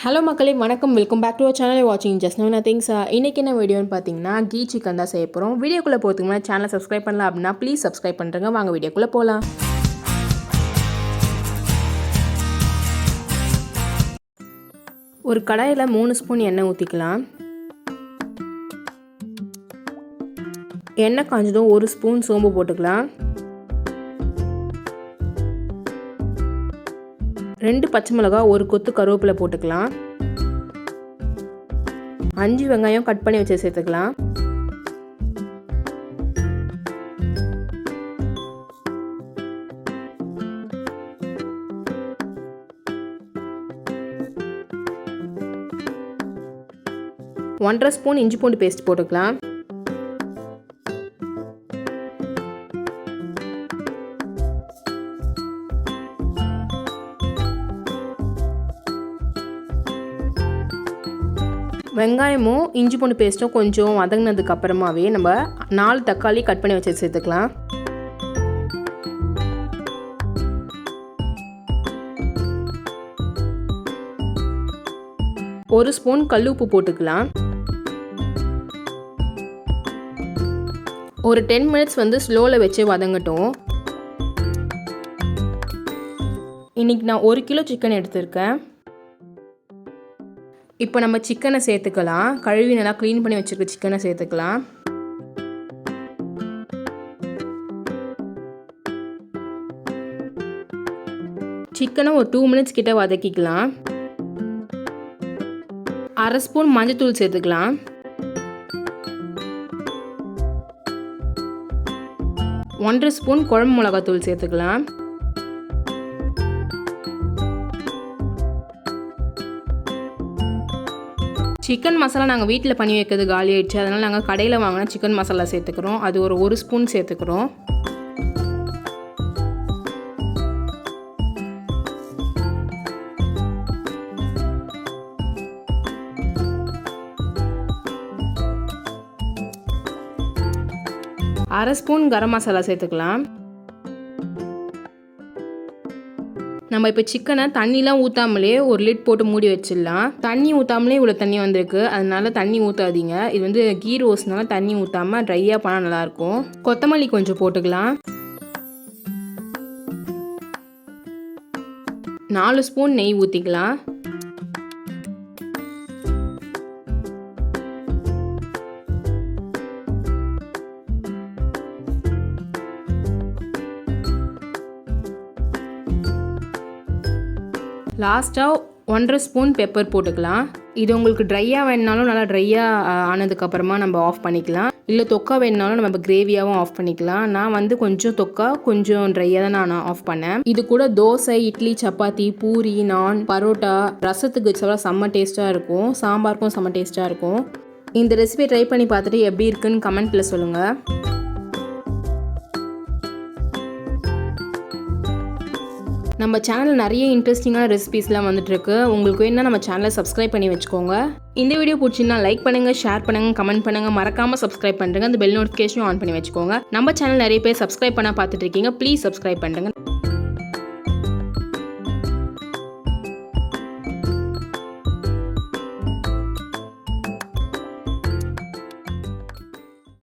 Hello மக்களே வணக்கம், welcome back to our channel. வாட்சிங் ஜஸ்ட் நோ நதிங்ஸ். இன்றைக்கி என்ன வீடியோன்னு பார்த்தீங்கன்னா கீ சிக்கன் தான் செய்ய போகிறோம். வீடியோக்குள்ளே போகிறதுக்கு முன்னாடி சேனலை சப்ஸ்கிரைப் பண்ணலாம் அப்படின்னா ப்ளீஸ் சப்ஸ்கிரைப் பண்ணுறேங்க. வாங்க வீடியோக்குள்ளே போகலாம். ஒரு கடாயில் 3 ஸ்பூன் எண்ணெய் ஊற்றிக்கலாம். எண்ணெய் காஞ்சதும் 1 ஸ்பூன் சோம்பு போட்டுக்கலாம். 2 பச்சை மிளகா, 1 கொத்து கருவேப்பிலை போட்டுக்கலாம். 5 வெங்காயம் கட் பண்ணி வச்சு சேர்த்துக்கலாம். ஒன்றரை ஸ்பூன் இஞ்சி பூண்டு பேஸ்ட் போட்டுக்கலாம். வெங்காயமும் இஞ்சி பூண்டு பேஸ்ட்டும் கொஞ்சம் வதங்கினதுக்கு அப்புறமாவே நம்ம 4 தக்காளி கட் பண்ணி வச்சு சேர்த்துக்கலாம். ஒரு ஸ்பூன் கல்லுப்பு போட்டுக்கலாம். ஒரு 10 மினிட்ஸ் ஸ்லோவில் வச்சு வதங்கட்டும். இன்னைக்கு நான் 1 கிலோ சிக்கன் எடுத்திருக்கேன். இப்போ நம்ம சிக்கனை சேர்த்துக்கலாம். கழுவி நல்லா க்ளீன் பண்ணி வச்சுருக்க சிக்கனை சேர்த்துக்கலாம். சிக்கனை ஒரு 2 மினிட்ஸ் கிட்ட வதக்கிக்கலாம். அரை ஸ்பூன் மஞ்சள்தூள் சேர்த்துக்கலாம். 1 ஸ்பூன் குழம்பு மிளகாத்தூள் சேர்த்துக்கலாம். சிக்கன் மசாலா நாங்கள் வீட்டில் பண்ணி வைக்கிறது காலி ஆயிடுச்சு. அதனால் நாங்கள் கடையில் வாங்கினா சிக்கன் மசாலா சேர்த்துக்கிறோம். அது ஒரு 1 ஸ்பூன் சேர்த்துக்கிறோம். அரை ஸ்பூன் கரம் மசாலா சேர்த்துக்கலாம். நம்ம இப்போ சிக்கனை தண்ணிலாம் ஊற்றாமலே ஒரு லிட் போட்டு மூடி வச்சிடலாம். தண்ணி ஊற்றாமலே இவ்வளோ தண்ணி வந்திருக்கு, அதனால தண்ணி ஊற்றாதீங்க. இது கீ ரோஸ்னால தண்ணி ஊற்றாமல் ட்ரையாக பண்ணால் நல்லாயிருக்கும். கொத்தமல்லி கொஞ்சம் போட்டுக்கலாம். 4 ஸ்பூன் நெய் ஊற்றிக்கலாம். லாஸ்ட்டாக 1.5 ஸ்பூன் பெப்பர் போட்டுக்கலாம். இது உங்களுக்கு ட்ரையாக வேணுனாலும் நல்லா ட்ரையாக ஆனதுக்கப்புறமா நம்ம ஆஃப் பண்ணிக்கலாம். இல்லை தொக்கா வேணுனாலும் நம்ம கிரேவியாகவும் ஆஃப் பண்ணிக்கலாம். நான் கொஞ்சம் தொக்கா கொஞ்சம் ட்ரையாக தான் நான் ஆஃப் பண்ணேன். இது கூட தோசை, இட்லி, சப்பாத்தி, பூரி, நான், பரோட்டா, ரசத்துக்கு செம்ம டேஸ்ட்டாக இருக்கும். சாம்பாருக்கும் செம்ம டேஸ்ட்டாக இருக்கும். இந்த ரெசிபி ட்ரை பண்ணி பார்த்துட்டு எப்படி இருக்குன்னு கமெண்ட்டில் சொல்லுங்கள். நம்ம சேனல் நிறைய இன்ட்ரெஸ்டிங்கான ரெசிபீஸ்லாம் வந்துட்டுருக்கு. உங்களுக்கு வேணும்னா நம்ம சேனலை சப்ஸ்கிரைப் பண்ணி வச்சுக்கோங்க. இந்த வீடியோ பிடிச்சின்னா லைக் பண்ணுங்கள், ஷேர் பண்ணுங்கள், கமெண்ட் பண்ணுங்கள். மறக்காமல் சப்ஸ்கிரைப் பண்ணுங்கள். அந்த பெல் நோட்டிஃபிகேஷனும் ஆன் பண்ணி வச்சுக்கோங்க. நம்ம சேனல் நிறைய பேர் சப்ஸ்கிரைப் பண்ண பார்த்துட்டு இருக்கீங்க. ப்ளீஸ் சப்ஸ்கிரைப் பண்ணுங்கள்.